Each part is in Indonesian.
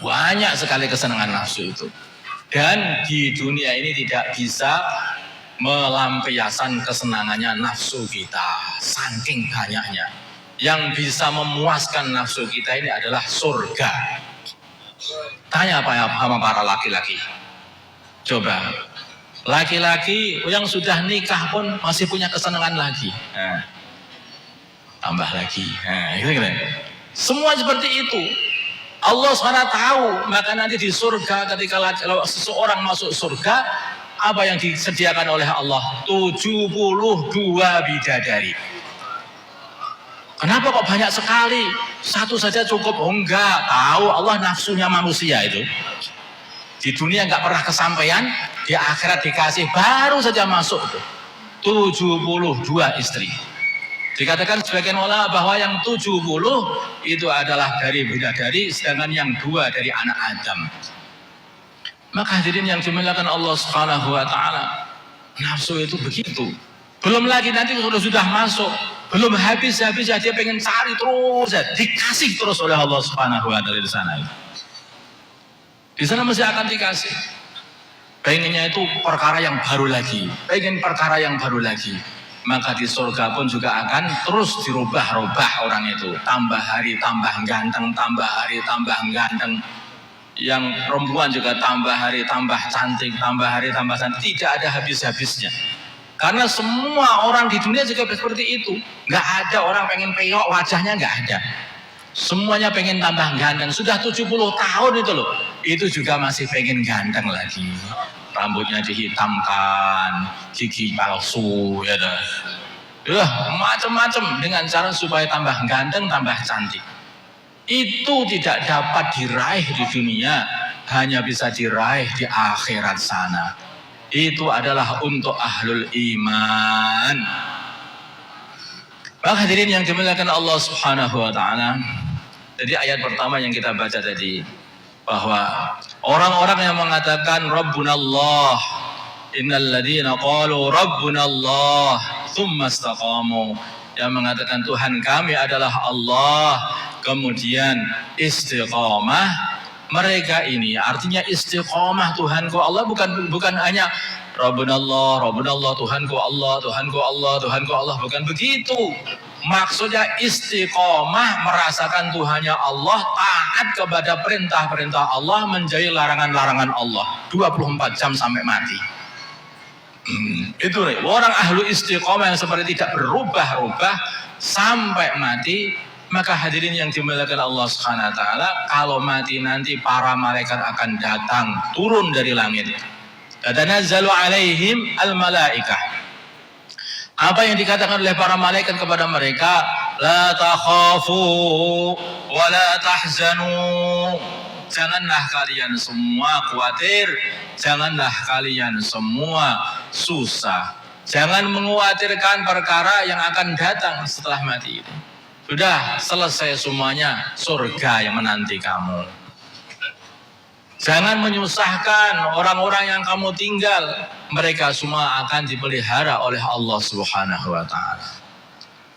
Banyak sekali kesenangan nafsu itu. Dan di dunia ini tidak bisa melampiaskan kesenangannya nafsu kita. Saking banyaknya. Yang bisa memuaskan nafsu kita ini adalah surga. Tanya apa ya sama para laki-laki. Coba. Laki-laki yang sudah nikah pun masih punya kesenangan lagi. Nah, tambah lagi. Nah, gitu. Semua seperti itu. Allah SWT tahu, maka nanti di surga ketika seseorang masuk surga, apa yang disediakan oleh Allah? 72 bidadari. Kenapa kok banyak sekali? Satu saja cukup? Oh enggak, tahu Allah nafsunya manusia itu. Di dunia enggak pernah kesampaian, di akhirat dikasih, baru saja masuk tuh. 72 istri. Dikatakan sebagian ulama bahwa yang 70 itu adalah dari bidadari, sedangkan yang 2 dari anak Adam. Maka hadirin yang dimuliakan Allah Subhanahu wa taala, nafsu itu begitu. Belum lagi nanti sudah masuk, belum habis ya dia pengen cari terus, dikasih terus oleh Allah Subhanahu wa taala di sana. Di sana mesti akan dikasih. Pengennya itu perkara yang baru lagi, pengen perkara yang baru lagi. Maka di surga pun juga akan terus dirubah-rubah orang itu. Tambah hari tambah ganteng, tambah hari tambah ganteng. Yang perempuan juga tambah hari tambah cantik, tambah hari tambah cantik. Tidak ada habis-habisnya. Karena semua orang di dunia juga seperti itu. Gak ada orang pengen peyok wajahnya, gak ada. Semuanya pengen tambah ganteng. Sudah 70 tahun itu loh. Itu juga masih pengen ganteng lagi. Rambutnya dihitamkan, gigi palsu, ya dah. Macam-macam dengan cara supaya tambah ganteng, tambah cantik. Itu tidak dapat diraih di dunia, hanya bisa diraih di akhirat sana. Itu adalah untuk ahlul iman. Maka hadirin yang dimuliakan Allah Subhanahu wa taala. Jadi ayat pertama yang kita baca tadi, bahwa orang-orang yang mengatakan Rabbunallah, innal ladzina qalu Rabbunallah tsumma istaqamu, yang mengatakan Tuhan kami adalah Allah kemudian istiqamah, mereka ini artinya istiqamah Tuhanku Allah, bukan hanya Rabbunallah, Rabbunallah, Tuhanku Allah, Tuhanku Allah, Tuhanku Allah, bukan begitu. Maksudnya istiqomah, merasakan Tuhannya Allah, taat kepada perintah-perintah Allah, menjauhi larangan-larangan Allah 24 jam sampai mati. Itu nih, orang ahlu istiqomah yang seperti tidak berubah-ubah sampai mati. Maka hadirin yang dimuliakan Allah Subhanahu wa taala, kalau mati nanti para malaikat akan datang turun dari langit. Tatanazzalu alaihim al-malaikah. Apa yang dikatakan oleh para malaikat kepada mereka? La takhafu wa la tahzanu. Janganlah kalian semua khawatir, janganlah kalian semua susah. Jangan mengkhawatirkan perkara yang akan datang setelah mati itu. Sudah selesai semuanya, surga yang menanti kamu. Jangan menyusahkan orang-orang yang kamu tinggal. Mereka semua akan dipelihara oleh Allah Subhanahu wa taala.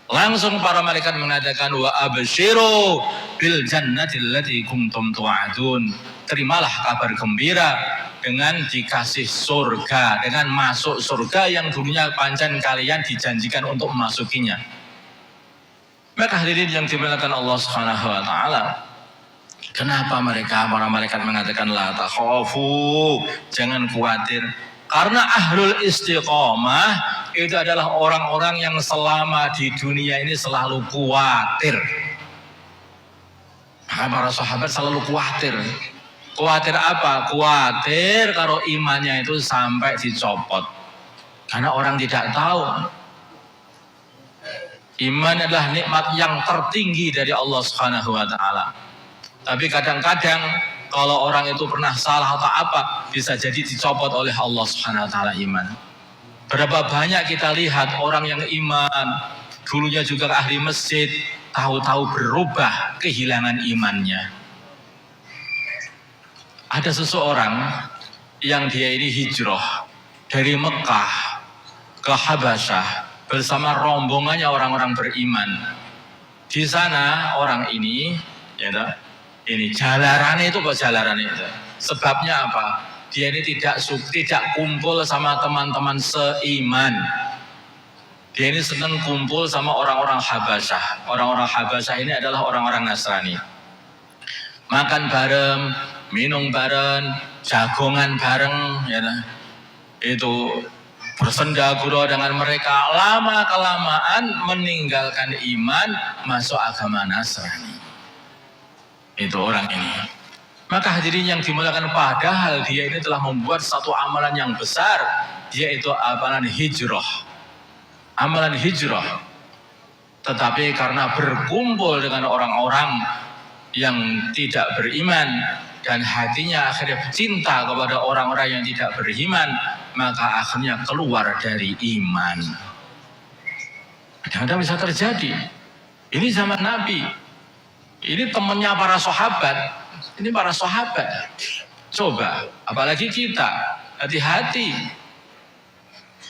Langsung para malaikat mengatakan wa absyiru bil jannati allati kuntum tu'adun. Terimalah kabar gembira dengan dikasih surga, dengan masuk surga yang dulunya pancen kalian dijanjikan untuk memasukinya. Maka hadirin yang dimuliakan Allah Subhanahu wa taala, kenapa para malaikat mengatakan la takhafu, jangan khawatir? Karena ahlul istiqomah itu adalah orang-orang yang selama di dunia ini selalu khawatir. Maka para sahabat selalu khawatir. Khawatir apa? Khawatir kalau imannya itu sampai dicopot. Karena orang tidak tahu. Iman adalah nikmat yang tertinggi dari Allah Subhanahu wa taala. Tapi kadang-kadang kalau orang itu pernah salah atau apa, bisa jadi dicopot oleh Allah Subhanahu wa taala iman. Berapa banyak kita lihat orang yang iman, dulunya juga ahli masjid, tahu-tahu berubah, kehilangan imannya. Ada seseorang yang dia ini hijrah dari Mekah ke Habasyah bersama rombongannya orang-orang beriman. Di sana orang ini, ya, Ini jalarane itu kok jalarane itu. Sebabnya apa? Dia ini tidak kumpul sama teman-teman seiman. Dia ini senang kumpul sama orang-orang Habasyah. Orang-orang Habasyah ini adalah orang-orang Nasrani. Makan bareng, minum bareng, jagongan bareng, ya nah. Itu bersendagurau dengan mereka, lama kelamaan meninggalkan iman, masuk agama Nasrani. Itu orang ini. Maka hadirin yang dimuliakan, padahal dia ini telah membuat satu amalan yang besar, yaitu amalan hijrah. Amalan hijrah. Tetapi karena berkumpul dengan orang-orang yang tidak beriman dan hatinya akhirnya cinta kepada orang-orang yang tidak beriman, maka akhirnya keluar dari iman. Kadang-kadang bisa terjadi. Ini zaman Nabi. Ini temannya para sahabat. Ini para sahabat. Coba, apalagi kita, hati-hati.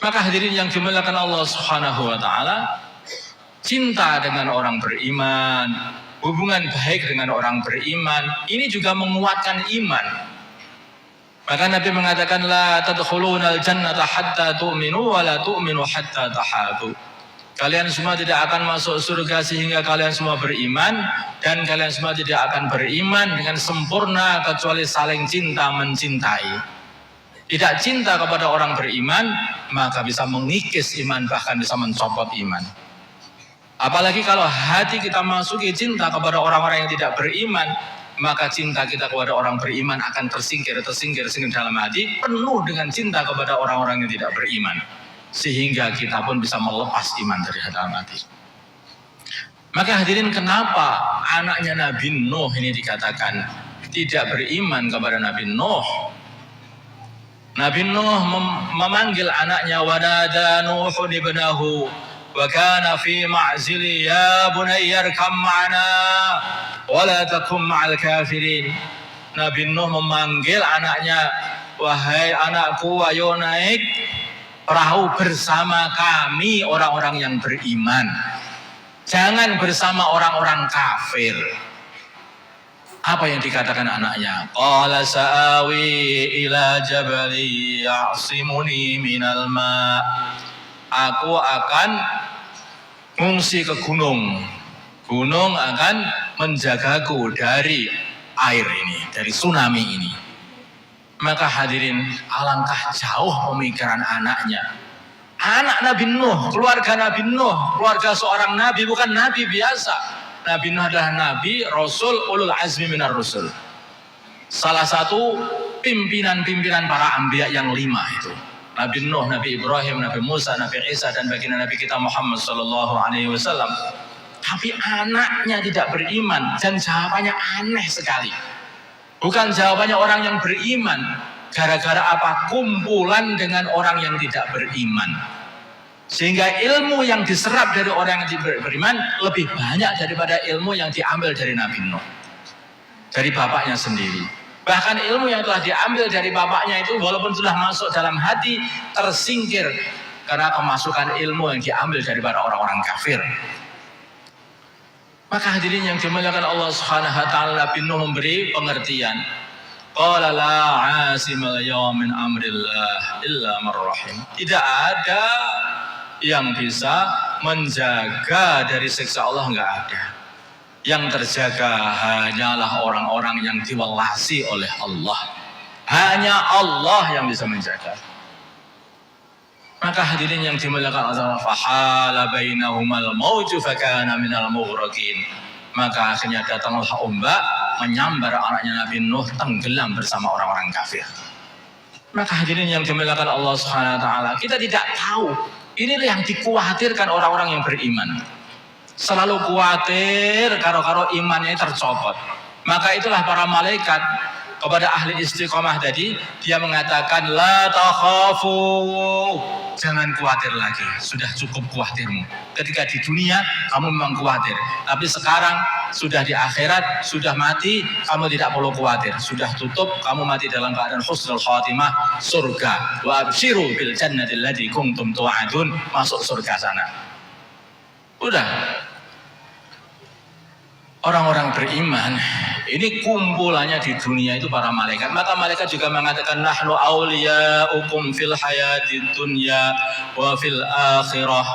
Maka hadirin yang dimuliakan Allah Subhanahu wa taala, cinta dengan orang beriman, hubungan baik dengan orang beriman, ini juga menguatkan iman. Maka Nabi mengatakan, la tadkhulunal jannata hatta tu'minu wa la tu'minu hatta tahabu. Kalian semua tidak akan masuk surga sehingga kalian semua beriman, dan kalian semua tidak akan beriman dengan sempurna kecuali saling cinta mencintai. Tidak cinta kepada orang beriman, maka bisa mengikis iman, bahkan bisa mencopot iman. Apalagi kalau hati kita masuki cinta kepada orang-orang yang tidak beriman, maka cinta kita kepada orang beriman akan tersingkir dalam hati, penuh dengan cinta kepada orang-orang yang tidak beriman. Sehingga kita pun bisa melepas iman dari dalam hati. Maka hadirin, kenapa anaknya Nabi Nuh ini dikatakan tidak beriman kepada Nabi Nuh? Nabi Nuh memanggil anaknya, wanada Nuhun ibnahu wa kana fi ma'zili ya bunayya arkam ma'ana wa la takum ma'al kafirin. Nabi Nuh memanggil anaknya, wahai anakku, ayo naik perahu bersama kami orang-orang yang beriman. Jangan bersama orang-orang kafir. Apa yang dikatakan anaknya? Qala sa'awi ila jabali ya'simuni minal ma'. Aku akan mengungsi ke gunung. Gunung akan menjagaku dari air ini, dari tsunami ini. Maka hadirin, alangkah jauh pemikiran anaknya. Anak Nabi Nuh, keluarga Nabi Nuh, keluarga seorang nabi, bukan nabi biasa. Nabi Nuh adalah nabi, rasul, ulul azmi minar rusul. Salah satu pimpinan-pimpinan para anbiya yang 5 itu. Nabi Nuh, Nabi Ibrahim, Nabi Musa, Nabi Isa, dan baginda Nabi kita Muhammad sallallahu alaihi wasallam. Tapi anaknya tidak beriman, dan jawabannya aneh sekali. Bukan jawabannya orang yang beriman. Gara-gara apa? Kumpulan dengan orang yang tidak beriman. Sehingga ilmu yang diserap dari orang yang tidak beriman lebih banyak daripada ilmu yang diambil dari Nabi Nuh, dari bapaknya sendiri. Bahkan ilmu yang telah diambil dari bapaknya itu, walaupun sudah masuk dalam hati, tersingkir karena kemasukan ilmu yang diambil daripada orang-orang kafir. Maka hadirin yang dimuliakan Allah Subhanahu wa taala, Nabi Nuh memberi pengertian. Qala la 'asimal yawma min amrillah illa man rahim. Tidak ada yang bisa menjaga dari siksa Allah, enggak ada. Yang terjaga hanyalah orang-orang yang diwelasi oleh Allah. Hanya Allah yang bisa menjaga. Maka hadirin yang dimuliakan Allah, fahala bainahumal mauju fakana minal mughraqin. Maka akhirnya datanglah ombak menyambar anaknya Nabi Nuh, tenggelam bersama orang-orang kafir. Maka hadirin yang dimuliakan Allah Subhanahu wa taala, kita tidak tahu. Inilah yang dikhawatirkan orang-orang yang beriman. Selalu khawatir karo-karo imannya tercopot. Maka itulah para malaikat kepada ahli istiqomah tadi, dia mengatakan la takhafu, jangan khawatir lagi, sudah cukup khawatirmu. Ketika di dunia kamu memang khawatir, tapi sekarang sudah di akhirat, sudah mati, kamu tidak perlu khawatir, sudah tutup, kamu mati dalam keadaan husnul khatimah, surga. Wa abshiru bil jannati allati kuntum tu'adun, masuk surga sana. Udah. Orang-orang beriman Ini kumpulannya di dunia itu para malaikat. Maka malaikat juga mengatakan nahnu awliyaukum fil hayatid dunya wa fil akhirah.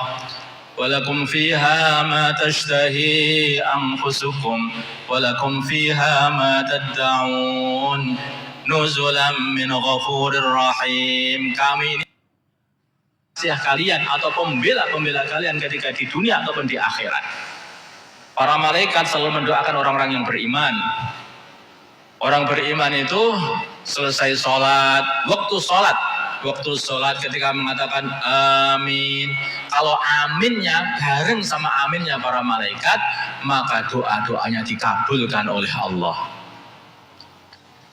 Walakum fiha ma tashtahi anfusukum walakum fiha ma tad'un nuzulan min ghafurir rahim. Kami ini kalian atau pembela kalian ketika di dunia ataupun di akhirat. Para malaikat selalu mendoakan orang-orang yang beriman. Orang beriman itu selesai sholat, waktu sholat ketika mengatakan amin. Kalau aminnya bareng sama aminnya para malaikat, maka doa-doanya dikabulkan oleh Allah.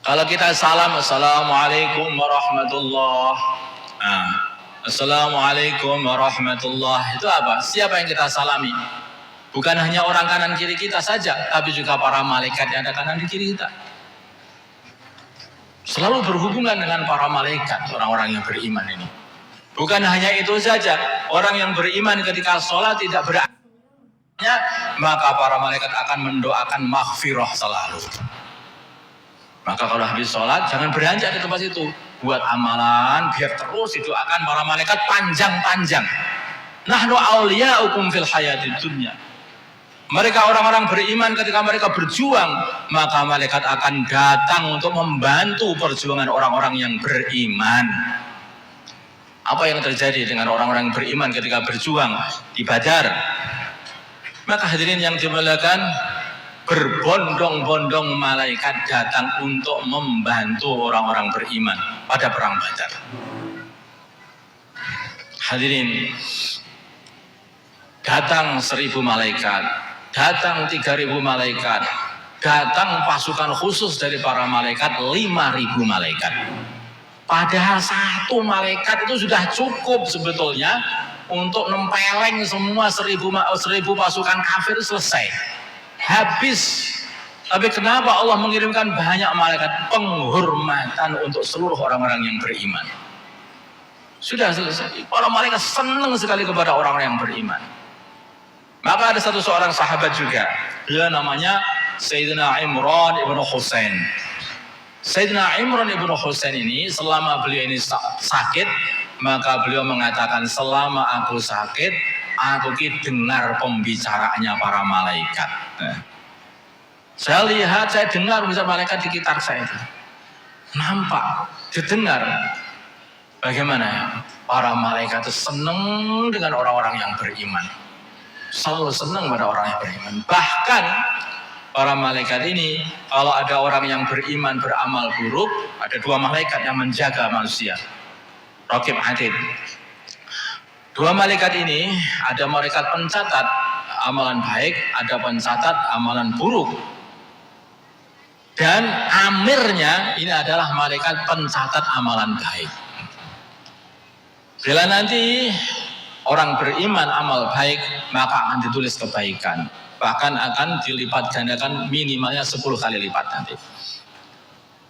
Kalau kita salam, assalamualaikum warahmatullahi. Assalamualaikum warahmatullahi. Itu apa? Siapa yang kita salami? Bukan hanya orang kanan kiri kita saja, tapi juga para malaikat yang ada kanan di kiri kita. Selalu berhubungan dengan para malaikat, orang-orang yang beriman ini. Bukan hanya itu saja, orang yang beriman ketika sholat tidak beraknya, maka para malaikat akan mendoakan maghfirah selalu. Maka kalau habis sholat, jangan beranjak di tempat itu. Buat amalan, biar terus didoakan para malaikat panjang-panjang. Nahnu awliyaukum fil hayatid dunya. Mereka orang-orang beriman ketika mereka berjuang, maka malaikat akan datang untuk membantu perjuangan orang-orang yang beriman. Apa yang terjadi dengan orang-orang beriman ketika berjuang di Badar? Maka hadirin yang dimuliakan, berbondong-bondong malaikat datang untuk membantu orang-orang beriman pada perang Badar. Hadirin, datang 1000 malaikat. Datang 3000 malaikat, datang pasukan khusus dari para malaikat 5000 malaikat. Padahal satu malaikat itu sudah cukup sebetulnya untuk nempeleng semua 1000 pasukan kafir selesai. Habis. Tapi kenapa Allah mengirimkan banyak malaikat? Penghormatan untuk seluruh orang-orang yang beriman. Sudah selesai. Para malaikat senang sekali kepada orang-orang yang beriman. Maka ada seorang sahabat juga, dia namanya Sayyidina Imran ibn Husain. Sayyidina Imran ibn Husain ini selama beliau ini sakit, maka beliau mengatakan selama aku sakit, aku dengar pembicaraannya para malaikat. Saya lihat, saya dengar pembicaraan malaikat di sekitar saya itu. Nampak, didengar. Bagaimana ya? Para malaikat itu senang dengan orang-orang yang beriman. Selalu senang pada orang yang beriman. Bahkan para malaikat ini, kalau ada orang yang beriman beramal buruk, ada 2 malaikat yang menjaga manusia. Raqib Atid. 2 malaikat ini, ada malaikat pencatat amalan baik, ada pencatat amalan buruk. Dan amirnya ini adalah malaikat pencatat amalan baik. Bila nanti orang beriman amal baik, maka akan ditulis kebaikan. Bahkan akan dilipat gandakan minimalnya 10 kali lipat nanti.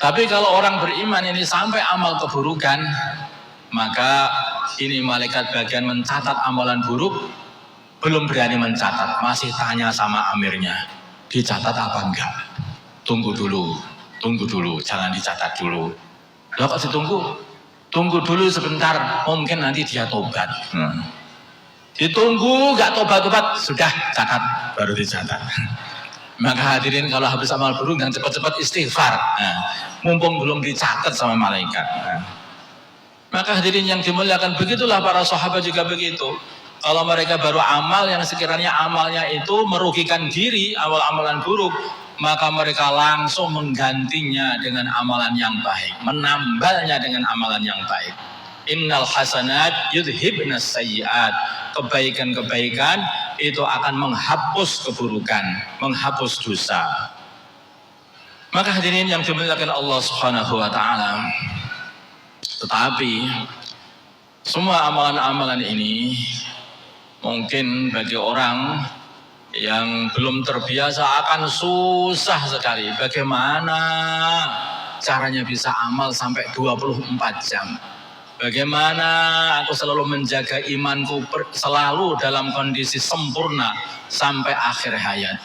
Tapi kalau orang beriman ini sampai amal keburukan, maka ini malaikat bagian mencatat amalan buruk, belum berani mencatat. Masih tanya sama amirnya, dicatat apa enggak? Tunggu dulu, jangan dicatat dulu. Loh kok ditunggu? Tunggu dulu sebentar, mungkin nanti dia tobat. Ditunggu gak tobat-tobat, sudah catat, baru dicatat. Maka hadirin kalau habis amal buruk dan cepat-cepat istighfar, mumpung belum dicatat sama malaikat. Maka hadirin yang dimuliakan, begitulah para sahabat juga begitu. Kalau mereka baru amal yang sekiranya amalnya itu merugikan diri, amalan buruk, maka mereka langsung menggantinya dengan amalan yang baik, menambalnya dengan amalan yang baik. Innal hasanat yudhibnas sayyiat. Kebaikan-kebaikan itu akan menghapus keburukan, menghapus dosa. Maka hadirin yang dimuliakan Allah Subhanahu wa taala, tetapi semua amalan-amalan ini mungkin bagi orang yang belum terbiasa akan susah sekali. Bagaimana caranya bisa amal sampai 24 jam? Bagaimana aku selalu menjaga imanku selalu dalam kondisi sempurna sampai akhir hayat?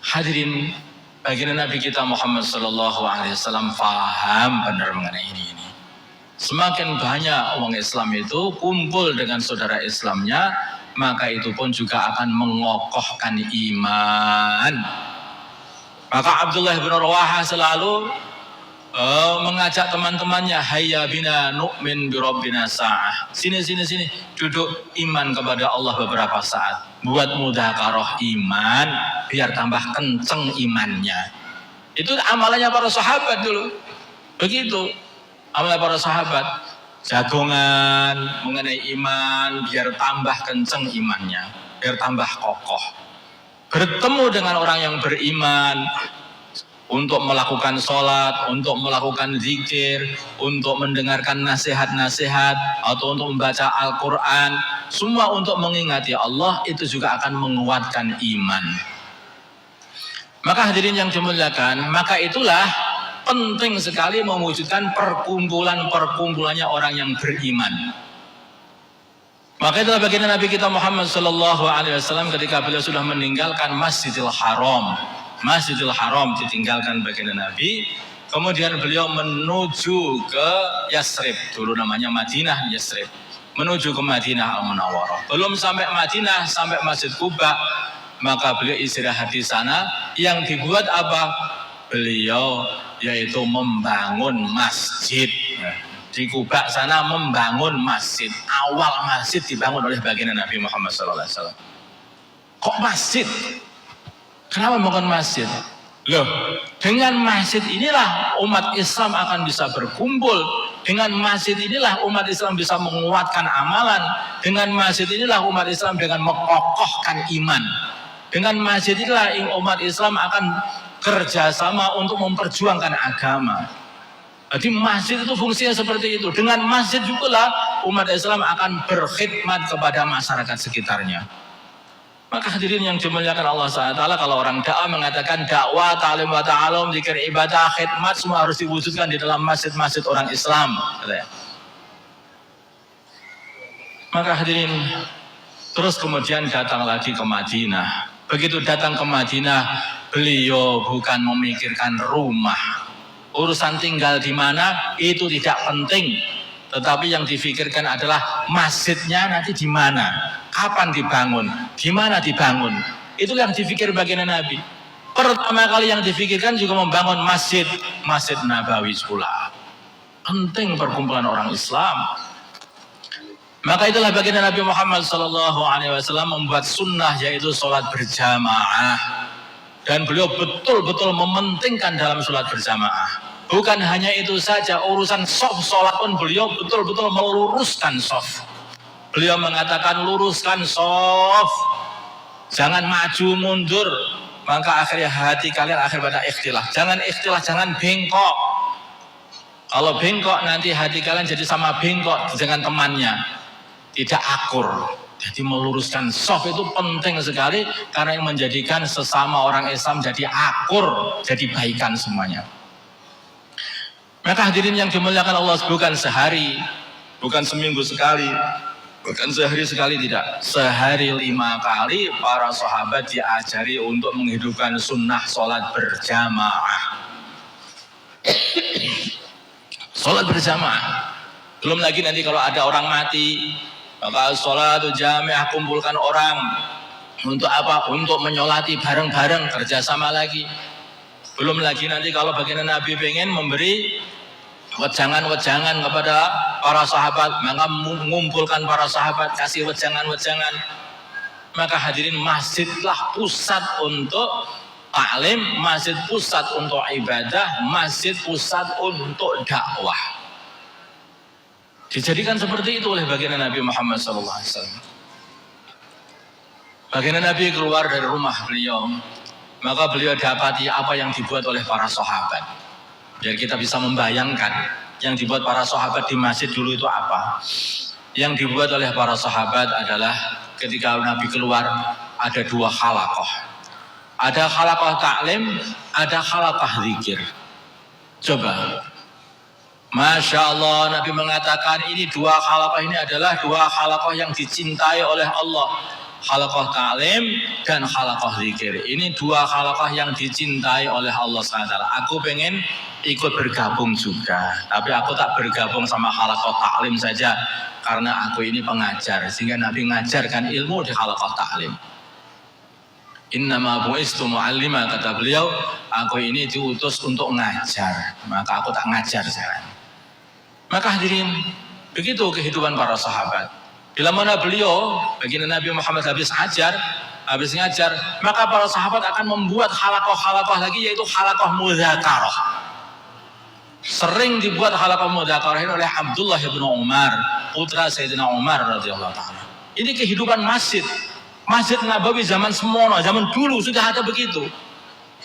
Hadirin, baginda Nabi kita Muhammad sallallahu alaihi wasallam paham benar mengenai ini. Semakin banyak orang Islam itu kumpul dengan saudara Islamnya, maka itu pun juga akan mengokohkan iman. Maka Abdullah bin Rawaha selalu mengajak teman-temannya, hayya bina nu'min bi rabbina sa'ah. Sini, duduk iman kepada Allah beberapa saat. Buat mudzakarah iman, biar tambah kenceng imannya. Itu amalannya para sahabat dulu. Begitu. Amalan para sahabat, jagongan mengenai iman biar tambah kenceng imannya, biar tambah kokoh. Bertemu dengan orang yang beriman untuk melakukan sholat, untuk melakukan zikir, untuk mendengarkan nasihat-nasihat, atau untuk membaca Al-Quran, semua untuk mengingati Allah, itu juga akan menguatkan iman. Maka hadirin yang dimuliakan, maka itulah penting sekali mewujudkan perkumpulannya orang yang beriman. Maka itulah baginda Nabi kita Muhammad sallallahu alaihi wasallam ketika beliau sudah meninggalkan Masjidil Haram. Masjidil Haram ditinggalkan baginda Nabi, kemudian beliau menuju ke Yasrib, dulu namanya Madinah Yasrib, menuju ke Madinah Al-Munawwarah. Belum sampai Madinah, sampai Masjid Quba, maka beliau istirahat di sana. Yang dibuat apa? Beliau yaitu membangun masjid. Di Kuba sana membangun masjid. Awal masjid dibangun oleh baginda Nabi Muhammad SAW. Kok masjid? Kenapa membangun masjid? Loh, dengan masjid inilah umat Islam akan bisa berkumpul. Dengan masjid inilah umat Islam bisa menguatkan amalan. Dengan masjid inilah umat Islam dengan mengokohkan iman. Dengan masjid inilah umat Islam akan kerjasama untuk memperjuangkan agama. Jadi masjid itu fungsinya seperti itu. Dengan masjid juga lah umat Islam akan berkhidmat kepada masyarakat sekitarnya. Maka hadirin yang dimuliakan Allah SWT, kalau orang dakwah mengatakan dakwah, ta'lim wa ta'alum, zikir, ibadah, khidmat, semua harus diwujudkan di dalam masjid-masjid orang Islam. Maka hadirin, terus kemudian datang lagi ke Madinah. Begitu datang ke Madinah, beliau bukan memikirkan rumah. Urusan tinggal di mana itu tidak penting, tetapi yang difikirkan adalah masjidnya nanti di mana, kapan dibangun, di mana dibangun. Itu yang dipikir baginda Nabi. Pertama kali yang difikirkan juga membangun Masjid Nabawi pula. Penting perkumpulan orang Islam. Maka itulah baginda Nabi Muhammad SAW membuat sunnah, yaitu sholat berjamaah. Dan beliau betul-betul mementingkan dalam sholat berjamaah. Bukan hanya itu saja, urusan shaf sholat pun beliau betul-betul meluruskan shaf. Beliau mengatakan luruskan shaf, jangan maju mundur. Maka akhirnya hati kalian akhir pada ikhtilaf. Jangan ikhtilaf, jangan bengkok. Kalau bengkok nanti hati kalian jadi sama bengkok dengan temannya, tidak akur. Jadi meluruskan shaf itu penting sekali, karena yang menjadikan sesama orang Islam jadi akur, jadi baikan semuanya. Maka hadirin yang dimuliakan Allah, bukan sehari, bukan seminggu sekali, bukan sehari sekali, tidak. Sehari 5 kali para sahabat diajari untuk menghidupkan sunnah sholat berjamaah. Sholat berjamaah. Belum lagi nanti kalau ada orang mati, maka sholat jamiah, kumpulkan orang. Untuk apa? Untuk menyolati bareng-bareng, kerjasama lagi. Belum lagi nanti kalau baginda Nabi pengen memberi wejangan-wejangan kepada para sahabat, maka mengumpulkan para sahabat, kasih wejangan-wejangan. Maka hadirin, masjidlah pusat untuk taklim, masjid pusat untuk ibadah, masjid pusat untuk dakwah. Dijadikan seperti itu oleh baginda Nabi Muhammad SAW. Baginda Nabi keluar dari rumah beliau, maka beliau dapati apa yang dibuat oleh para sahabat. Biar kita bisa membayangkan yang dibuat para sahabat di masjid dulu itu apa. Yang dibuat oleh para sahabat adalah ketika Nabi keluar ada 2 halaqah. Ada halaqah taklim, ada halaqah zikir. Coba, Masya Allah, Nabi mengatakan ini 2 halaqah ini adalah 2 halaqah yang dicintai oleh Allah. halaqah ta'lim dan halaqah zikir. Ini dua halaqah yang dicintai oleh Allah SWT. Aku pengen ikut bergabung juga, tapi aku tak bergabung sama halaqah ta'lim saja, karena aku ini pengajar, sehingga Nabi ngajarkan ilmu di halaqah ta'lim. Innama bu'istu mu'allima, kata beliau, aku ini diutus untuk ngajar, maka aku tak ngajar sekarang. Maka hadirin, begitu kehidupan para sahabat. Bila mana beliau, baginda Nabi Muhammad habis ngajar, maka para sahabat akan membuat halaqah-halaqah lagi, yaitu halaqah mudzakarah. Sering dibuat halaqah mudzakarah oleh Abdullah bin Umar, putra Sayyidina Umar radhiyallahu taala. Ini kehidupan masjid Nabawi zaman semono, zaman dulu sudah ada begitu.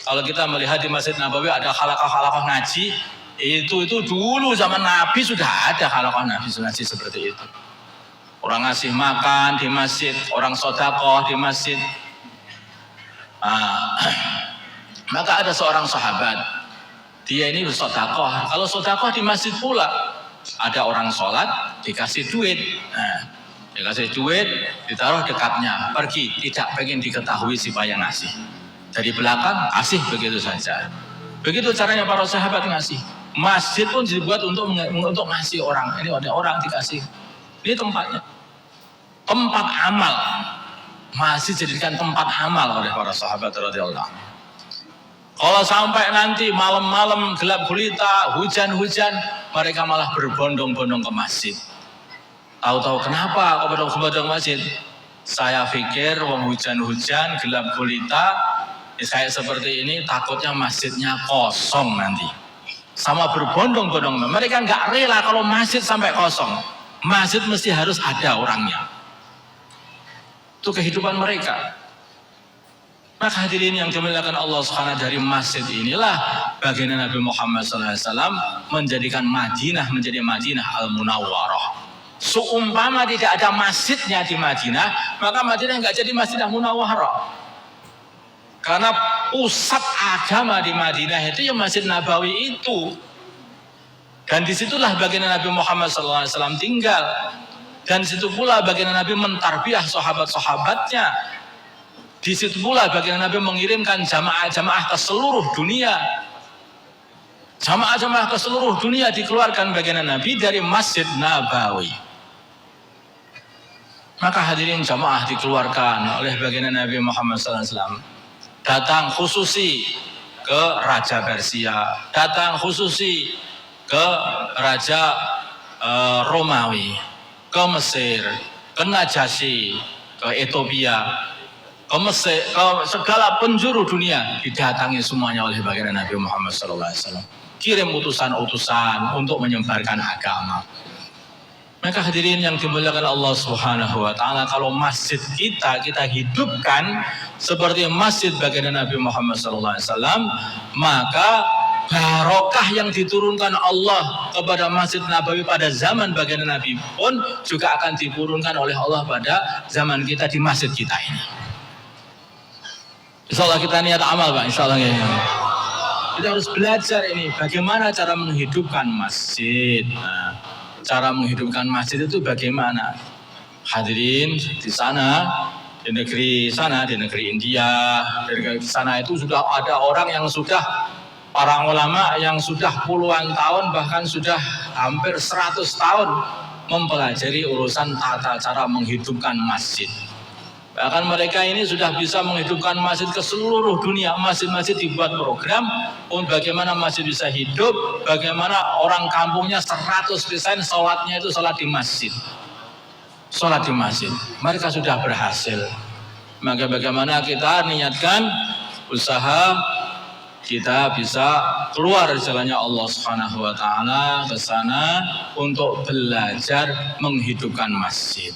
Kalau kita melihat di Masjid Nabawi ada halaqah-halaqah ngaji, itu dulu zaman Nabi sudah ada halaqah ngaji seperti itu. Orang ngasih makan di masjid, orang sedekah di masjid. Maka ada seorang sahabat, dia ini bersedekah. Kalau sedekah di masjid pula, ada orang sholat dikasih duit. Dikasih duit, ditaruh dekatnya, pergi, tidak pengen diketahui siapa yang ngasih. Dari belakang, kasih begitu saja. Begitu caranya para sahabat ngasih. Masjid pun dibuat untuk ngasih orang. Ini ada orang dikasih. Ini tempatnya. Tempat amal. Masjid dijadikan tempat amal oleh para sahabat radhiyallahu anhu. Kalau sampai nanti malam-malam gelap gulita, hujan-hujan, mereka malah berbondong-bondong ke masjid. Tahu-tahu kenapa kok berbondong-bondong masjid? Saya pikir hujan-hujan, gelap gulita, kayak seperti ini takutnya masjidnya kosong nanti. Sama berbondong-bondong. Mereka nggak rela kalau masjid sampai kosong. Masjid mesti harus ada orangnya. Itu kehidupan mereka. Maka hadirin yang dimuliakan Allah Subhanahu dari masjid inilah baginda Nabi Muhammad SAW menjadikan Madinah menjadi Madinah Al-Munawwarah. Seumpama tidak ada masjidnya di Madinah, maka Madinah nggak jadi Madinah Munawwarah. Karena pusat agama di Madinah itu yang Masjid Nabawi itu. Dan disitulah baginda Nabi Muhammad SAW tinggal. Dan situ pula baginda Nabi mentarbiyah sahabat-sahabatnya. Di situ pula baginda Nabi mengirimkan jamaah-jamaah ke seluruh dunia. Jamaah-jamaah ke seluruh dunia dikeluarkan baginda Nabi dari Masjid Nabawi. Maka hadirin jamaah dikeluarkan oleh baginda Nabi Muhammad SAW. Datang khususi ke Raja Persia, datang khususi ke Raja Romawi, ke Mesir, ke Najasyi, ke Ethiopia, ke Mesir, ke segala penjuru dunia didatangi semuanya oleh baginda Nabi Muhammad SAW. Kirim utusan-utusan untuk menyebarkan agama. Maka hadirin yang dimuliakan Allah Subhanahu wa taala, kalau masjid kita hidupkan seperti masjid baginda Nabi Muhammad SAW, maka barokah yang diturunkan Allah kepada Masjid Nabawi pada zaman baginda Nabi pun juga akan diturunkan oleh Allah pada zaman kita di masjid kita ini. Insyaallah kita niat amal, Pak. Insyaallah ya. Kita harus belajar ini bagaimana cara menghidupkan masjid. Cara menghidupkan masjid itu bagaimana? Hadirin di sana, di negeri India, di sana itu sudah ada orang yang sudah, para ulama yang sudah puluhan tahun bahkan sudah hampir 100 tahun mempelajari urusan tata cara menghidupkan masjid. Bahkan mereka ini sudah bisa menghidupkan masjid ke seluruh dunia. Masjid-masjid dibuat program untuk bagaimana masjid bisa hidup, bagaimana orang kampungnya 100% sholatnya itu sholat di masjid. Sholat di masjid. Mereka sudah berhasil. Maka bagaimana kita niatkan usaha kita bisa keluar jalannya Allah Subhanahu wa taala ke sana untuk belajar menghidupkan masjid.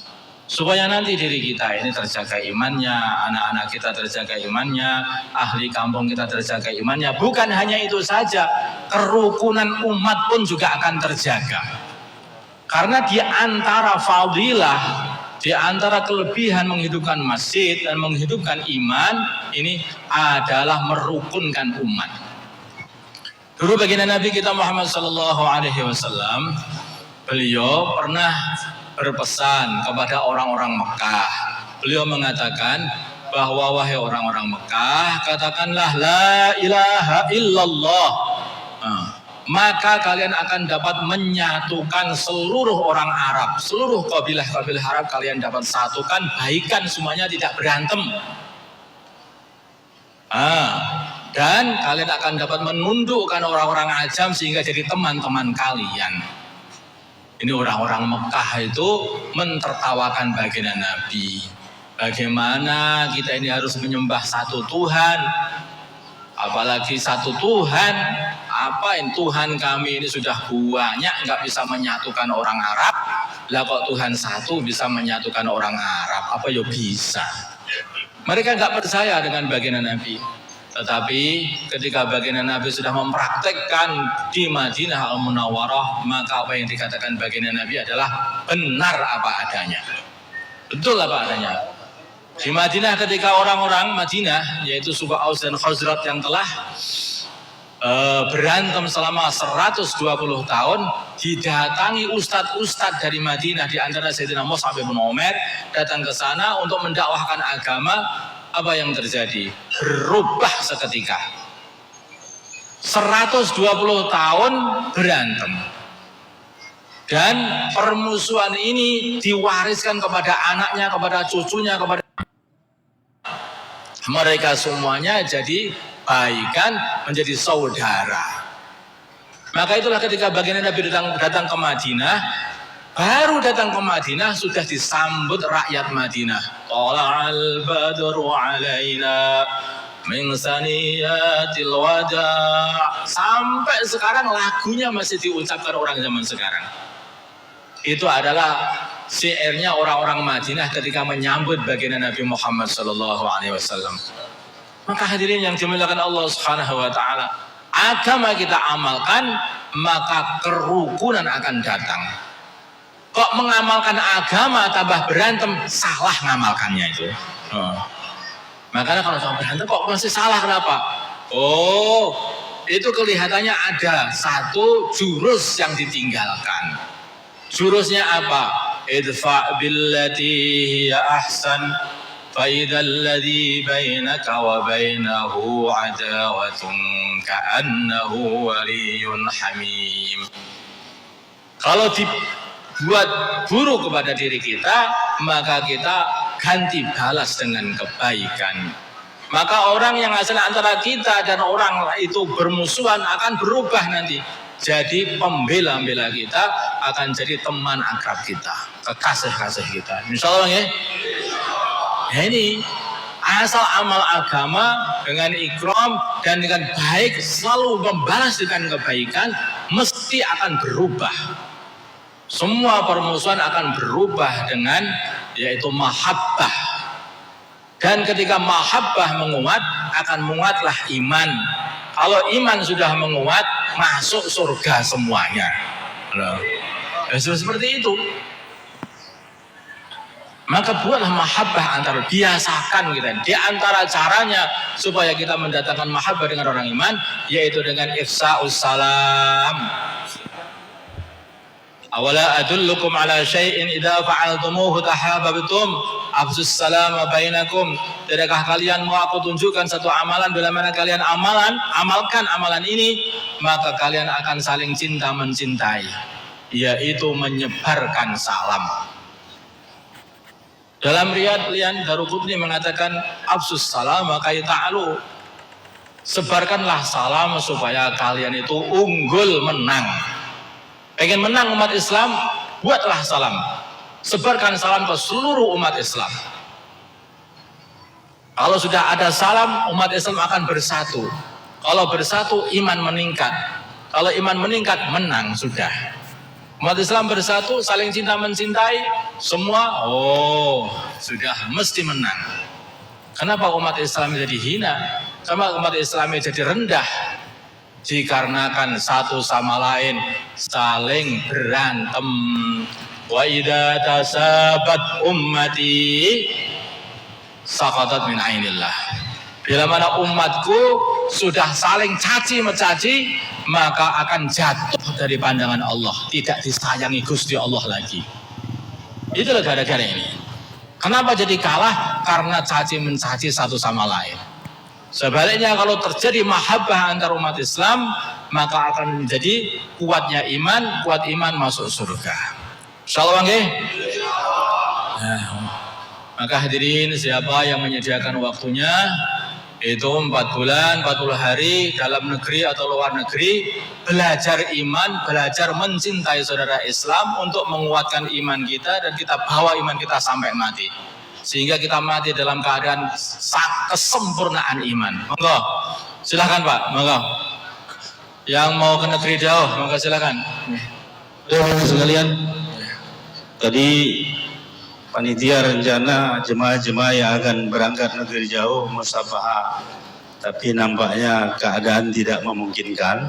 Supaya nanti diri kita ini terjaga imannya, anak-anak kita terjaga imannya, ahli kampung kita terjaga imannya. Bukan hanya itu saja, kerukunan umat pun juga akan terjaga. Karena di antara fadilah, di antara kelebihan menghidupkan masjid dan menghidupkan iman, ini adalah merukunkan umat. Dulu baginda Nabi kita Muhammad SAW, beliau pernah berpesan kepada orang-orang Mekah. Beliau mengatakan bahwa wahai orang-orang Mekah, katakanlah la ilaha illallah. Maka kalian akan dapat menyatukan seluruh orang Arab, seluruh kabilah-kabilah Arab kalian dapat satukan, baikan semuanya, tidak berantem. Dan kalian akan dapat menundukkan orang-orang Ajam sehingga jadi teman-teman kalian. Ini orang-orang Mekah itu mentertawakan baginda Nabi. Bagaimana kita ini harus menyembah satu Tuhan, apalagi satu Tuhan. Apa yang Tuhan kami ini sudah banyak nggak bisa menyatukan orang Arab, lah kok Tuhan satu bisa menyatukan orang Arab, apa ya bisa. Mereka nggak percaya dengan baginda Nabi. Tetapi ketika baginda Nabi sudah mempraktekkan di Madinah Al-Munawwarah, maka apa yang dikatakan baginda Nabi adalah benar apa adanya, betul apa adanya. Di Madinah ketika orang-orang Madinah, yaitu suku Aus dan Khazraj yang telah berantem selama 120 tahun, didatangi ustadz-ustadz dari Madinah, di antara Sayyidina Mus'ab bin Umair, datang ke sana untuk mendakwahkan agama. Apa yang terjadi? Berubah seketika. 120 tahun berantem. Dan permusuhan ini diwariskan kepada anaknya, kepada cucunya, kepada mereka semuanya jadi baikan, menjadi saudara. Maka itulah ketika baginda Nabi datang ke Madinah, baru datang ke Madinah sudah disambut rakyat Madinah. Tala'al badru alaina min saniyatil wada'. Sampai sekarang lagunya masih diucapkan orang zaman sekarang. Itu adalah syairnya orang-orang Madinah ketika menyambut baginda Nabi Muhammad SAW. Maka hadirin yang dimuliakan Allah Subhanahu wa taala, agama kita amalkan, maka kerukunan akan datang. Kok mengamalkan agama tambah berantem, salah ngamalkannya itu. Makanya kalau sama berantem kok masih salah, kenapa? Oh, itu kelihatannya ada satu jurus yang ditinggalkan. Jurusnya apa? Idfa' billati hiya ahsan فَإِذَا الَّذِي بَيْنَكَ وَبَيْنَهُ عَدَاوَةٌ كَأَنَّهُ وَلِيٌّ حَمِيمٌ. Kalau dibuat buruk kepada diri kita, maka kita ganti balas dengan kebaikan. Maka orang yang asal antara kita dan orang itu bermusuhan akan berubah nanti. Jadi pembela-bela kita akan jadi teman akrab kita, kekasih-kasih kita. Insyaallah ya. Nah ini asal amal agama dengan ikram dan dengan baik, selalu membalas dengan kebaikan, mesti akan berubah. Semua permusuhan akan berubah dengan yaitu mahabbah. Dan ketika mahabbah menguat, akan menguatlah iman. Kalau iman sudah menguat, masuk surga semuanya. Nah, seperti itu. Maka buatlah mahabbah biasakan kita. Di antara caranya supaya kita mendatangkan mahabbah dengan orang iman, yaitu dengan ifsa'us salam. Awala adullukum ala syai'in idza fa'altumuhu tahabbtum afsus salama bainakum. Tidakkah kalian mau aku tunjukkan satu amalan, bila mana kalian amalkan amalan ini, maka kalian akan saling cinta mencintai, yaitu menyebarkan salam. Dalam riwayat Daruqutni mengatakan afsus salam kay ta'alu. Sebarkanlah salam supaya kalian itu unggul, menang. Pengen menang umat Islam, buatlah salam. Sebarkan salam ke seluruh umat Islam. Kalau sudah ada salam, umat Islam akan bersatu. Kalau bersatu, iman meningkat. Kalau iman meningkat, menang sudah. Umat Islam bersatu, saling cinta mencintai, semua sudah mesti menang. Kenapa umat Islam jadi hina? Kenapa umat Islam jadi rendah? Dikarenakan satu sama lain saling berantem. Wa idza tasabat ummati saqatat min ainillah. Bila mana umatku sudah saling caci mencaci, maka akan jatuh dari pandangan Allah, tidak disayangi Gusti Allah lagi. Itulah gara-gara ini. Kenapa jadi kalah? Karena caci mencaci satu sama lain. Sebaliknya kalau terjadi mahabbah antar umat Islam, maka akan menjadi kuat iman masuk surga. Insyaallah nggih. Nah, maka hadirin, siapa yang menyediakan waktunya itu 4 bulan, 40 hari dalam negeri atau luar negeri, belajar iman, belajar mencintai saudara Islam untuk menguatkan iman kita dan kita bawa iman kita sampai mati. Sehingga kita mati dalam keadaan kesempurnaan iman. Monggo, silakan Pak, monggo. Yang mau ke negeri jauh, monggo silakan. Sekalian, tadi panitia rencana jemaah-jemaah yang akan berangkat negeri jauh musafahah, tapi nampaknya keadaan tidak memungkinkan.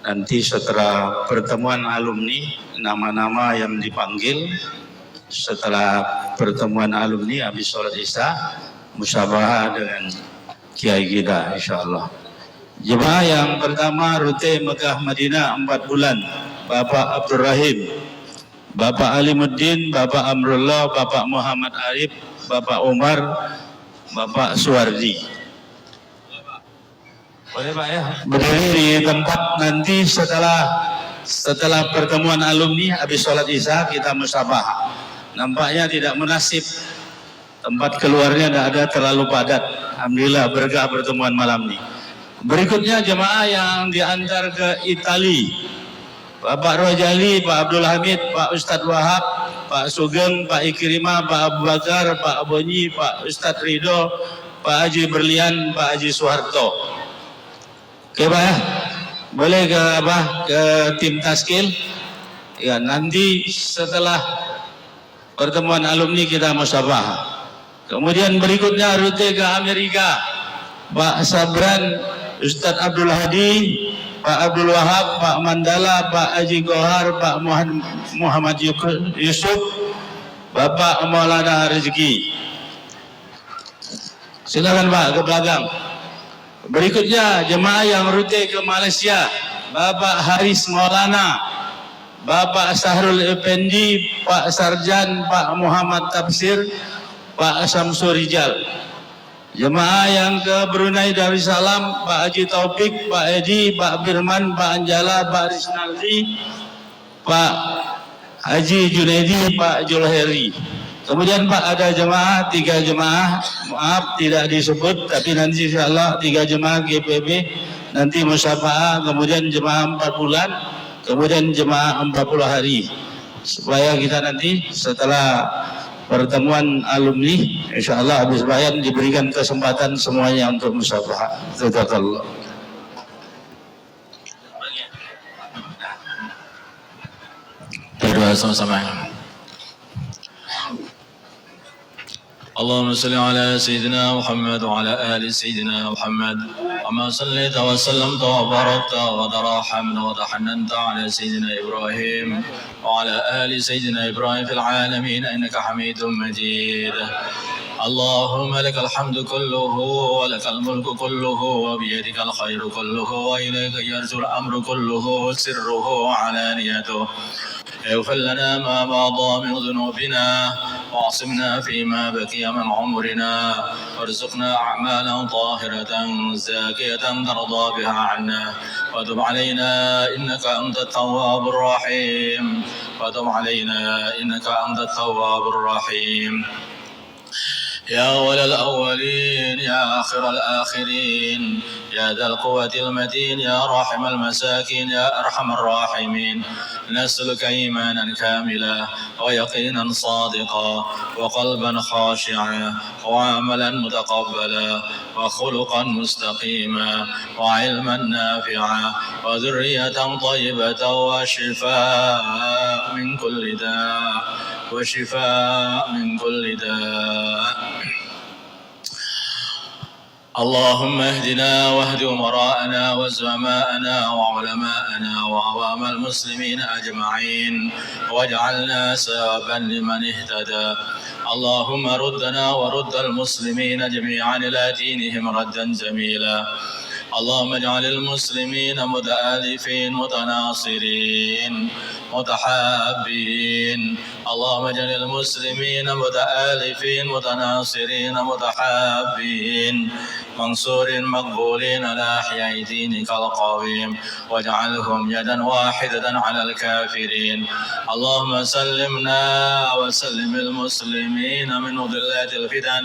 Nanti setelah pertemuan alumni, nama-nama yang dipanggil setelah pertemuan alumni habis sholat isya, musafahah dengan kiai kita insyaallah. Jemaah yang pertama rute Mekah Madinah 4 bulan, Bapak Abdul Rahim, Bapak Alimuddin, Bapak Amrullah, Bapak Muhammad Arif, Bapak Umar, Bapak Suwardi. Boleh Pak ya? Berdiri di tempat nanti setelah pertemuan alumni habis sholat isya kita musafahah. Nampaknya tidak munasib, tempat keluarnya tidak ada, terlalu padat. Alhamdulillah berkah pertemuan malam ini. Berikutnya jemaah yang diantar ke Itali, Bapak Rojali, Pak Abdul Hamid, Pak Ustadz Wahab, Pak Sugeng, Pak Ikrimah, Pak Abu Bakar, Pak Abonyi, Pak Ustadz Ridho, Pak Haji Berlian, Pak Haji Soeharto. Oke Pak ya, boleh ke tim taskil. Ya, nanti setelah pertemuan alumni kita musafahah. Kemudian berikutnya rute ke Amerika, Pak Sabran, Ustadz Abdul Hadi, Pak Abdul Wahab, Pak Mandala, Pak Haji Gohar, Pak Muhammad Yusuf, Bapak Maulana Rezeki. Silakan Pak ke belakang. Berikutnya jemaah yang rute ke Malaysia, Bapak Haris Maulana, Bapak Sahrul Effendi, Pak Sarjan, Pak Muhammad Tafsir, Pak Samsul Rijal. Jemaah yang ke Brunei Darussalam, Pak Haji Taufik, Pak Edi, Pak Firman, Pak Anjala, Pak Riznaldi, Pak Haji Junaidi, Pak Julheri. Kemudian Pak ada jemaah, 3 jemaah, maaf tidak disebut, tapi nanti insyaallah 3 jemaah GPB, nanti musafahah, kemudian jemaah 4 bulan, kemudian jemaah 40 hari. Supaya kita nanti setelah pertemuan alumni, insyaallah habis bayan diberikan kesempatan semuanya untuk musafahah. Jazakallah. Berdoa sama-sama. اللهم صل على سيدنا محمد وعلى آل سيدنا محمد وما صليت وسلمت وباركت وترحمت وتحننت على سيدنا إبراهيم وعلى آل سيدنا إبراهيم في العالمين إنك حميد مجيد. اللهم لك الحمد كله ولك الملك كله وبيدك الخير كله وإليك يرجع الأمر كله سره وعلانيته. اغفر لنا ما مضى من ذنوبنا واعصمنا فيما بقي من عمرنا وارزقنا أعمالا طاهرة زاكية ترضى بها عنا وتب علينا إنك أنت التواب الرحيم وتب علينا إنك أنت التواب الرحيم. يا أول الأولين يا آخر الآخرين يا ذا القوة المتين يا راحم المساكين يا أرحم الراحمين. نسألك إيمانا كاملا ويقينا صادقا وقلبا خاشعا وعملا متقبلا وخلقا مستقيما وعلما نافعا وذرية طيبة وشفاء من كل داء. اللهم اهدنا واهد أمراءنا وزعماءنا وعلماءنا وعوام المسلمين أجمعين واجعلنا سببا لمن اهتدى. اللهم ردنا ورد المسلمين جميعا إلى دينهم ردا جميلا. اللهم اجعل المسلمين متآلفين متناصرين متحابين. اللهم اجعل المسلمين متآلفين متناصرين متحابين منصورين مقبولين على أحياء دينك القويم، واجعلهم يدا واحدة على الكافرين. اللهم سلمنا وسلم المسلمين من مضلات الفتن.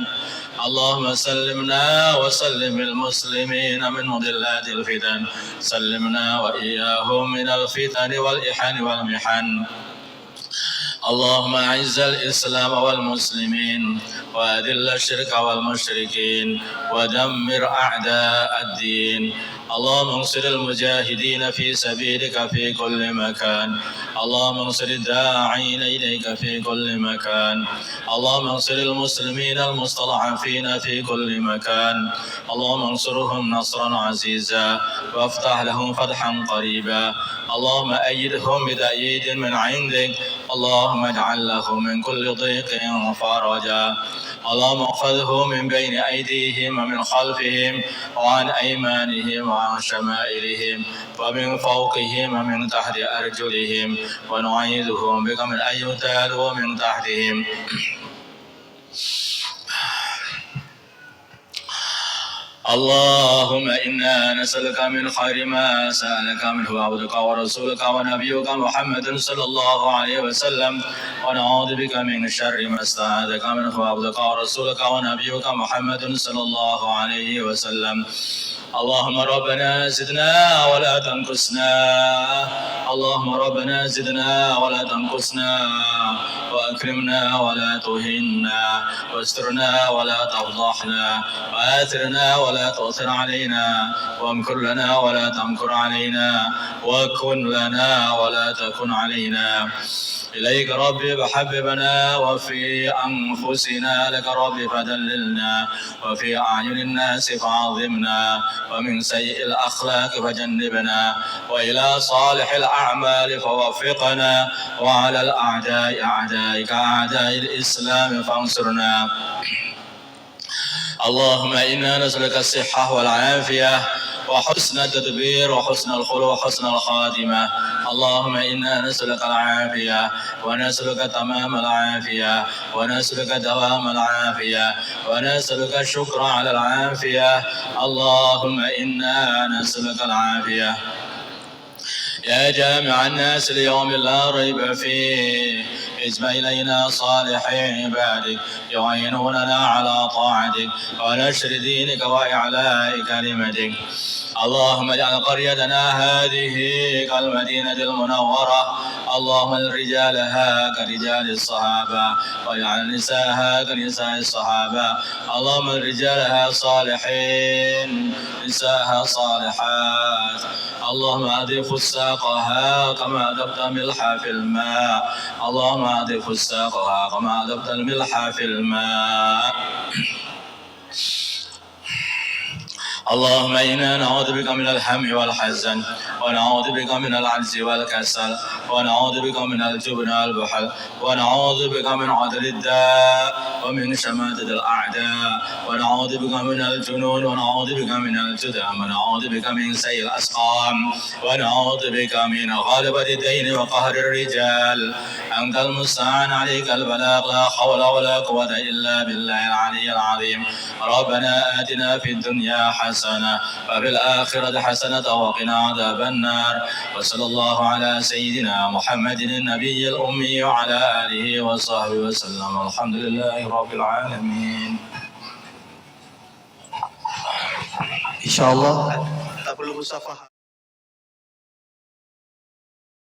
اللهم سلمنا وسلم المسلمين من مضلات الفتن. سلمنا وإياهم من الفتن والإحن والمحن. اللهم أعز الإسلام والمسلمين وأذل الشرك والمشركين ودمر أعداء الدين. اللهم انصر المجاهدين في سبيلك في كل مكان. اللهم انصر الداعين إليك في كل مكان. اللهم انصر المسلمين المستضعفين في كل مكان. اللهم انصرهم نصرا عزيزا وافتح لهم فتحا قريبا. اللهم أيدهم بتأييد من عندك. اللهم اجعل لهم من كل ضيق فرجا. اللهم احفظهم من بين أيديهم ومن خلفهم وعن أيمانهم وعن شمائلهم ومن فوقهم ومن تحت أرجلهم، ونعيذهم بك من أن يغتالوا من تحتهم. اللهم إنا نسألك من خير ما سألك منه عبدك ورسولك ونبيك محمد صلى الله عليه وسلم، ونعوذ بك من شر ما استعاذك منه عبدك ورسولك ونبيك محمد صلى الله عليه وسلم. اللهم ربنا زدنا ولا تنقصنا. اللهم ربنا زدنا ولا تنقصنا، وأكرمنا ولا تهنا، واسترنا ولا تفضحنا، وآثرنا ولا تؤثر علينا، وامكر لنا ولا تمكر علينا، وكن لنا ولا تكن علينا. إليك ربي فحببنا، وفي أنفسنا لك ربي فدللنا، وفي أعين الناس فعظمنا، ومن سيء الأخلاق فجنبنا، وإلى صالح الأعمال فوفقنا، وعلى الأعداء أعدائك أعداء الإسلام فانصرنا. اللهم إنا نسألك الصحة والعافية وحسن التدبير وحسن الخلق وحسن الخاتمة. اللهم إنا نسألك العافية ونسألك تمام العافية ونسألك دوام العافية ونسألك الشكر على العافية. اللهم إنا نسألك العافية. يا جامع الناس ليوم لا ريب فيه، اجمع إلينا صالحي عبادك يعينوننا على طاعتك ونشر دينك وإعلاء كلمتك. اللهم اجعل قريتنا هذه كالمدينة المنورة. اللهم رجالها كرجال الصحابة واجعل نساءها كنساء الصحابة. اللهم رجالها صالحين نساءها صالحات. اللهم أضف فساقها كما أضفت الملح في الماء. اللهم أضف فساقها كما أضفت الملح في الماء. اللهم إنا نعوذ بك من الهم والحزن، ونعوذ بك من العجز والكسل، ونعوذ بك من الجبن والبخل، ونعوذ بك من عدل الداء ومن شماتة الأعداء، ونعوذ بك من الجنون، ونعوذ بك من الجذام، ونعوذ بك من سيء الأسقام، ونعوذ بك من غلبة الدين وقهر الرجال. أنت المستعان، عليك البلاغ، لا حول ولا قوة إلا بالله العلي العظيم. ربنا آتنا في الدنيا حسنة وفي الآخرة حسنة وقنا عذاب النار. وصلى الله على سيدنا محمد النبي الأمي وعلى آله وصحبه وسلم. الحمد لله رب العالمين. Insyaallah kita perlu musafaha.